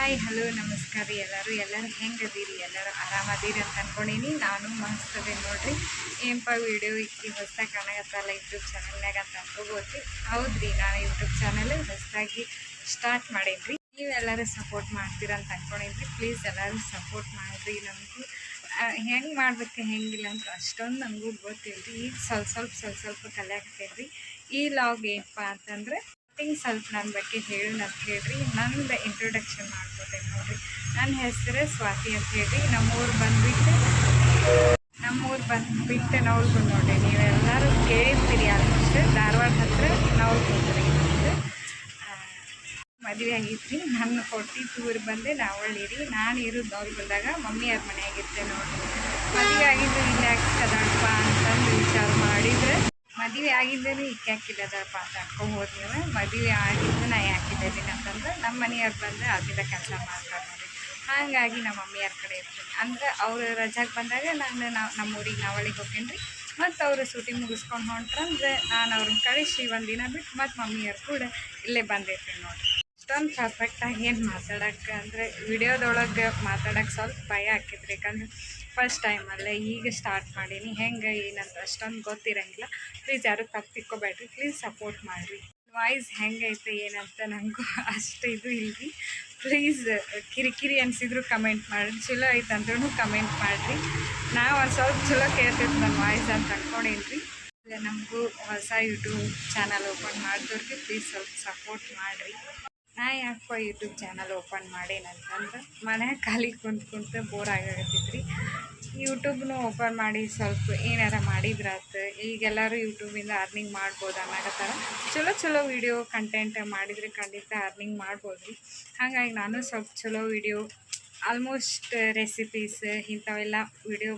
Hi hello ನಮಸ್ಕಾರ ರೀ ಎಲ್ಲರೂ ಹೆಂಗದೀರಿ ಎಲ್ಲರೂ ಆರಾಮದೀರಿ ಅಂತ ಅನ್ಕೊಂಡೀನಿ. ನಾನು ಮಸ್ತದೆ ನೋಡ್ರಿ. ಏನಪ್ಪ ವಿಡಿಯೋ ಇಕ್ಕಿ ಹೊಸ್ದಾಗಿ ಕಾಣಕತ್ತಲ್ಲ ಯೂಟ್ಯೂಬ್ ಚಾನಲ್ನಾಗ ಅಂತ ಅನ್ಕೋಬೋದ್ರಿ. ಹೌದ್ರಿ, ನಾನು ಯೂಟ್ಯೂಬ್ ಚಾನಲ್ ಹೊಸದಾಗಿ ಸ್ಟಾರ್ಟ್ ಮಾಡೀನಿ. ನೀವೆಲ್ಲರೂ ಸಪೋರ್ಟ್ ಮಾಡ್ತೀರಂತ ಅನ್ಕೊಂಡಿದ್ರಿ. ಪ್ಲೀಸ್ ಎಲ್ಲರೂ ಸಪೋರ್ಟ್ ಮಾಡಿರಿ. ನಮಗೂ ಹೆಂಗೆ ಮಾಡ್ಬೇಕು ಹೆಂಗಿಲ್ಲ ಅಂತ ಅಷ್ಟೊಂದು ನನಗೂ ಗೊತ್ತಿಲ್ರಿ. ಈಗ ಸ್ವಲ್ಪ ಕಲಿಯಾಕತ್ತೇನ್ರಿ. ಈ ಲಾಗ್ ಏನಪ್ಪ ಅಂತಂದ್ರೆ ಸ್ವಲ್ಪ ನನ್ನ ಬಗ್ಗೆ ಹೇಳೋಣ ಅಂತ ಹೇಳ್ರಿ. ನಂದು ಇಂಟ್ರೊಡಕ್ಷನ್ ಮಾಡ್ಕೋತೇನೆ ನೋಡ್ರಿ. ನನ್ನ ಹೆಸರು ಸ್ವಾತಿ ಅಂತ ಹೇಳ್ರಿ. ನಮ್ಮೂರು ಬಂದುಬಿಟ್ಟು ನವಲ್ಗುಂದ ನೋಡ್ರಿ. ನೀವೆಲ್ಲರೂ ಕೇಳಿರ್ತೀರಿ ಆಲ್ಮೋಸ್ಟ್. ಧಾರವಾಡ ಹತ್ರ ನವಲ್ಗುಂದ ರೀ. ಮದುವೆ ಆಗಿದ್ರಿ. ನನ್ನ ಕೊಟ್ಟಿದ್ದು ಊರು ಬಂದು ನಾವಳ್ಳಿ ರೀ. ನಾನು ಇರೋದು ನವಲ್ಗುಂದಾಗ ಮಮ್ಮಿಯವ್ರ ಮನೆಯಾಗಿರ್ತೆ ನೋಡ್ರಿ. ಮದುವೆ ಆಗಿದ್ದು ಇಲ್ಲಿ ಆಗ್ತದಪ್ಪ ಅಂತಂದು ವಿಚಾರ ಮಾಡಿದರೆ ಮದುವೆ ಆಗಿದ್ದೇನೆ ಇಕ್ಕೆ ಹಾಕಿಲ್ಲದಪ್ಪ ಅಂತ ಅನ್ಕೊಂಬೋದು ನೀವು. ಮದುವೆ ಆಗಿದ್ದು ನಾ ಯಾಕಿದ್ದೀನಿ ಅಂತಂದ್ರೆ ನಮ್ಮ ಮನೆಯವ್ರು ಬಂದು ಅಲ್ಲಿಂದ ಕೆಲಸ ಮಾಡ್ತಾರೆ ನೋಡಿ. ಹಾಗಾಗಿ ನಮ್ಮ ಮಮ್ಮಿಯವ್ರ ಕಡೆ ಇರ್ತೀನಿ. ಅಂದ್ರೆ ಅವ್ರು ರಜಾಗೆ ಬಂದಾಗ ನಮ್ಮೂರಿಗೆ ನಾವಳಿಗೆ ಹೋಗ್ತೀನಿ ರೀ. ಮತ್ತು ಅವರು ಸೂಟಿ ಮುಗಿಸ್ಕೊಂಡು ಹೊಂಟ್ರಂದ್ರೆ ನಾನು ಅವ್ರನ್ನ ಕಳಿಸಿ ಒಂದಿನ ಬಿಟ್ಟು ಮತ್ತು ಮಮ್ಮಿಯವ್ರು ಕೂಡ ಇಲ್ಲೇ ಬಂದಿರ್ತೀನಿ ನೋಡಿರಿ. ಅಷ್ಟೊಂದು ಪರ್ಫೆಕ್ಟಾಗಿ ಏನು ಮಾತಾಡೋಕ್ಕೆ ಅಂದರೆ ವಿಡಿಯೋದೊಳಗೆ ಮಾತಾಡೋಕ್ಕೆ ಸ್ವಲ್ಪ ಭಯ ಆಕಿದ್ರಿ. ಯಾಕಂದ್ರೆ ಫಸ್ಟ್ ಟೈಮಲ್ಲೇ ಈಗ ಸ್ಟಾರ್ಟ್ ಮಾಡೀನಿ. ಹೆಂಗೆ ಏನಂತ ಅಷ್ಟೊಂದು ಗೊತ್ತಿರೋಂಗಿಲ್ಲ. ಪ್ಲೀಸ್ ಯಾರು ತಪ್ಪು ತಿಕ್ಕೋಬೇಡ್ರಿ. ಪ್ಲೀಸ್ ಸಪೋರ್ಟ್ ಮಾಡಿರಿ. ವಾಯ್ಸ್ ಹೆಂಗೈತೆ ಏನಂತ ನನಗೂ ಅಷ್ಟು ಇದು ಇಲ್ರಿ. ಪ್ಲೀಸ್ ಕಿರಿಕಿರಿ ಅನಿಸಿದ್ರು ಕಮೆಂಟ್ ಮಾಡಿರಿ. ಚಲೋ ಐತೆ ಅಂದ್ರೂ ಕಮೆಂಟ್ ಮಾಡಿರಿ. ನಾವು ಒಂದು ಸ್ವಲ್ಪ ಚಲೋ ಕೇಳ್ತಿತ್ತು ನನ್ನ ವಾಯ್ಸ್ ಅಂತ ಅನ್ಕೊಂಡೇನ್ರಿ. ನಮಗೂ ಹೊಸ ಯೂಟ್ಯೂಬ್ ಚಾನಲ್ ಓಪನ್ ಮಾಡಿದವ್ರಿಗೆ ಪ್ಲೀಸ್ ಸ್ವಲ್ಪ ಸಪೋರ್ಟ್ ಮಾಡಿರಿ. ನಾ ಯಾಕೋ ಯೂಟ್ಯೂಬ್ ಚಾನಲ್ ಓಪನ್ ಮಾಡೇನಂತಂದ್ರೆ ಮನ್ಯಾಗ ಖಾಲಿ ಕುಂತು ಬೋರ್ ಆಗತ್ತಿದ್ರಿ. ಯೂಟ್ಯೂಬ್ನು ಓಪನ್ ಮಾಡಿ ಸ್ವಲ್ಪ ಏನಾರ ಮಾಡಿದ್ರಾತು. ಈಗೆಲ್ಲರೂ ಯೂಟ್ಯೂಬಿಂದ ಅರ್ನಿಂಗ್ ಮಾಡ್ಬೋದು ಅನ್ನಕತ್ತಾರ. ಚಲೋ ವೀಡಿಯೋ ಕಂಟೆಂಟ್ ಮಾಡಿದರೆ ಖಂಡಿತ ಅರ್ನಿಂಗ್ ಮಾಡ್ಬೋದು ರೀ. ಹಾಗಾಗಿ ನಾನು ಸ್ವಲ್ಪ ಚಲೋ ವೀಡಿಯೋ ಆಲ್ಮೋಸ್ಟ್ ರೆಸಿಪೀಸ್ ಇಂಥವೆಲ್ಲ ವೀಡಿಯೋ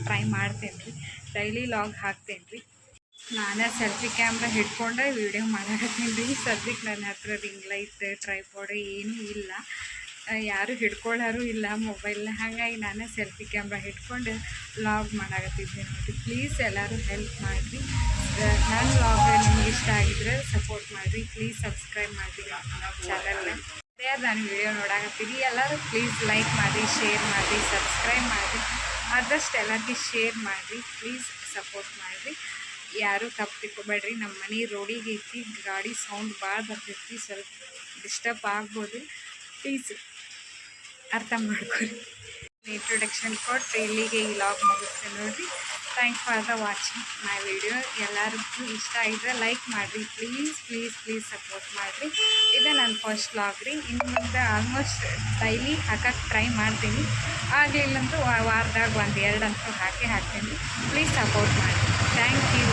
ಟ್ರೈ ಮಾಡ್ತೇನೆ ರೀ. ಡೈಲಿ ಲಾಗ್ ಹಾಕ್ತೇನೆ ರೀ. ನಾನು ಸೆಲ್ಫಿ ಕ್ಯಾಮ್ರಾ ಹಿಡ್ಕೊಂಡೆ ವೀಡಿಯೋ ಮಾಡಾಕತ್ತೀನಿ ರೀ. ಸದ್ಯಕ್ಕೆ ನನ್ನ ಹತ್ರ ರಿಂಗ್ ಲೈಟ್ ಟ್ರೈಪಾಡ್ ಏನೂ ಇಲ್ಲ. ಯಾರು ಹಿಡ್ಕೊಳ್ಳೋರು ಇಲ್ಲ ಮೊಬೈಲ್ನ. ಹಾಗಾಗಿ ನಾನು ಸೆಲ್ಫಿ ಕ್ಯಾಮ್ರಾ ಹಿಡ್ಕೊಂಡು ವ್ಲಾಗ್ ಮಾಡಾಕತ್ತಿದ್ದೆ ನೋಡಿ. ಪ್ಲೀಸ್ ಎಲ್ಲರೂ ಹೆಲ್ಪ್ ಮಾಡಿರಿ. ನನ್ನ ವ್ಲಾಗ್ ನಿಮ್ಗೆ ಇಷ್ಟ ಆಗಿದ್ರೆ ಸಪೋರ್ಟ್ ಮಾಡಿರಿ. ಪ್ಲೀಸ್ ಸಬ್ಸ್ಕ್ರೈಬ್ ಮಾಡಿರಿ ನಮ್ಮ ಚಾನಲ್ನ. ಯಾರು ನಾನು ವೀಡಿಯೋ ನೋಡಾಕತ್ತೀರಿ ಎಲ್ಲರೂ ಪ್ಲೀಸ್ ಲೈಕ್ ಮಾಡಿರಿ, ಶೇರ್ ಮಾಡಿರಿ, ಸಬ್ಸ್ಕ್ರೈಬ್ ಮಾಡಿರಿ. ಆದಷ್ಟು ಎಲ್ಲರಿಗೆ ಶೇರ್ ಮಾಡಿರಿ. ಪ್ಲೀಸ್ ಸಪೋರ್ಟ್ ಮಾಡಿರಿ. ಯಾರೂ ತಪ್ಪು ತಿಳ್ಕೊಬೇಡ್ರಿ. ನಮ್ಮ ಮನೆ ರೋಡಿಗೆ ಐತಿ. ಗಾಡಿ ಸೌಂಡ್ ಭಾಳ ಬರ್ತೈತಿ. ಸ್ವಲ್ಪ ಡಿಸ್ಟರ್ಬ್ ಆಗ್ಬೋದು. ಪ್ಲೀಸ್ ಅರ್ಥ ಮಾಡ್ಕೊರಿ. ಇಂಟ್ರೊಡಕ್ಷನ್ ಕೊಟ್ಟು ಇಲ್ಲಿಗೆ ಈ ಲಾಗ್ ಮುಗಿಸ್ತೇನೆ ನೋಡಿರಿ. Thanks for the watching my video. ಎಲ್ಲರಿಗೂ ಇಷ್ಟ ಆಗಿದ್ರೆ ಲೈಕ್ ಮಾಡಿರಿ. ಪ್ಲೀಸ್ ಸಪೋರ್ಟ್ ಮಾಡಿರಿ. ಇದು ನನ್ನ ಫಸ್ಟ್ ಲಾಗ್ ರೀ. ಇನ್ನು ಮುಂದೆ ಆಲ್ಮೋಸ್ಟ್ ಡೈಲಿ ಹಾಕಕ್ಕೆ ಟ್ರೈ ಮಾಡ್ತೀನಿ. ಆಗಲಿಲ್ಲಂತೂ ವಾರದಾಗ 1-2 ಅಂತೂ ಹಾಕ್ತೀನಿ. ಪ್ಲೀಸ್ ಸಪೋರ್ಟ್ ಮಾಡಿರಿ. Thank you.